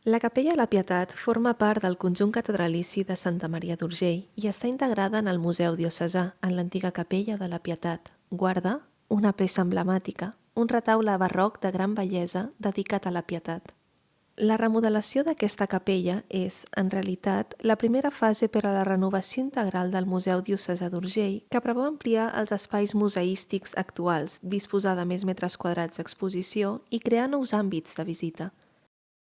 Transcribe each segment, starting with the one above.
La Capella de la Pietat forma part del conjunt catedralici de Santa Maria d'Urgell i està integrada en el Museu Diocesà, en l'antiga Capella de la Pietat. Guarda una peça emblemàtica, un retaule barroc de gran bellesa dedicat a la Pietat. La remodelació d'aquesta capella és, en realitat, la primera fase per a la renovació integral del Museu Diocesà d'Urgell, que preveu ampliar els espais museístics actuals, disposar de més metres quadrats d'exposició i crear nous àmbits de visita.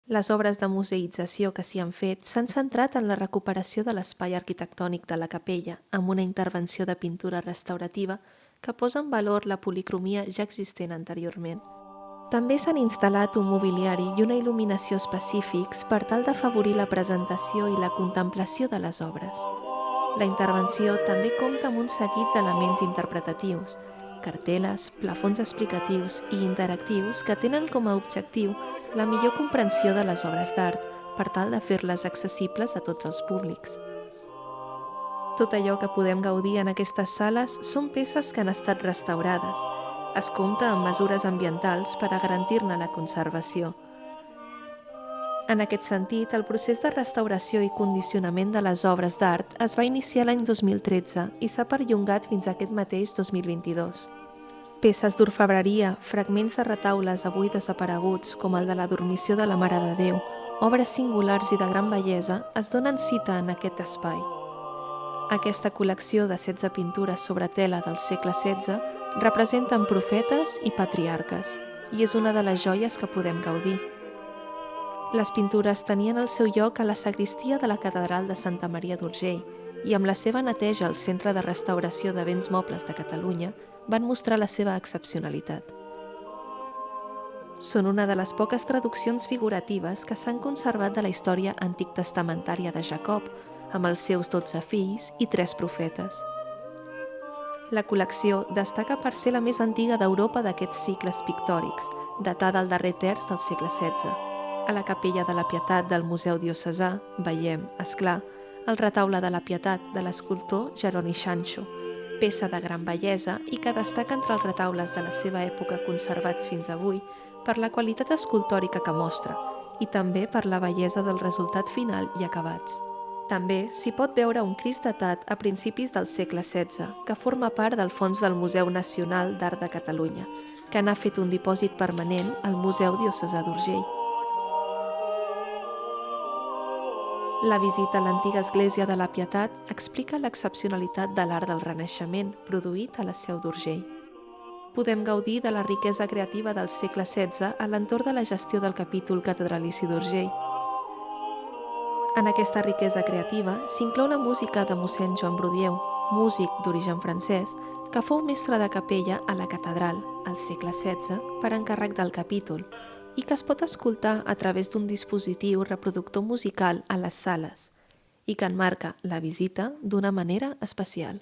Les obres de museïtzació que s'hi han fet s'han centrat en la recuperació de l'espai arquitectònic de la capella, amb una intervenció de pintura restaurativa que posa en valor la policromia ja existent anteriorment. També s'han instal·lat un mobiliari i una il·luminació específics per tal d'afavorir la presentació i la contemplació de les obres. La intervenció també compta amb un seguit d'elements interpretatius, cartel·les, plafons explicatius i interactius que tenen com a objectiu la millor comprensió de les obres d'art per tal de fer-les accessibles a tots els públics. Tot allò que podem gaudir en aquestes sales són peces que han estat restaurades. Es compta amb mesures ambientals per a garantir-ne la conservació. En aquest sentit, el procés de restauració i condicionament de les obres d'art es va iniciar l'any 2013 i s'ha perllongat fins a aquest mateix 2022. Peces d'orfebreria, fragments de retaules avui desapareguts, com el de la Dormició de la Mare de Déu, obres singulars i de gran bellesa, es donen cita en aquest espai. Aquesta col·lecció de 16 pintures sobre tela del segle XVI representen profetes i patriarques, i és una de les joies que podem gaudir. Les pintures tenien el seu lloc a la sagristia de la Catedral de Santa Maria d'Urgell i amb la seva neteja al Centre de Restauració de Béns Mobles de Catalunya van mostrar la seva excepcionalitat. Són una de les poques traduccions figuratives que s'han conservat de la història antic testamentària de Jacob, amb els seus 12 fills i 3 profetes. La col·lecció destaca per ser la més antiga d'Europa d'aquests cicles pictòrics, datada al darrer terç del segle XVI. A la Capella de la Pietat del Museu Diocesà veiem, és clar, el retaule de la Pietat de l'escultor Jeroni Sancho, peça de gran bellesa i que destaca entre els retaules de la seva època conservats fins avui per la qualitat escultòrica que mostra i també per la bellesa del resultat final i acabats. També s'hi pot veure un Crist datat a principis del segle XVI, que forma part del fons del Museu Nacional d'Art de Catalunya, que n'ha fet un dipòsit permanent al Museu Diocesà d'Urgell. La visita a l'antiga església de la Pietat explica l'excepcionalitat de l'art del Renaixement produït a la Seu d'Urgell. Podem gaudir de la riquesa creativa del segle XVI a l'entorn de la gestió del capítol catedralici d'Urgell. En aquesta riquesa creativa s'inclou la música de mossèn Joan Brudieu, músic d'origen francès, que fou mestre de capella a la catedral, al segle XVI, per encàrrec del capítol, i que es pot escoltar a través d'un dispositiu reproductor musical a les sales, i que enmarca la visita d'una manera especial.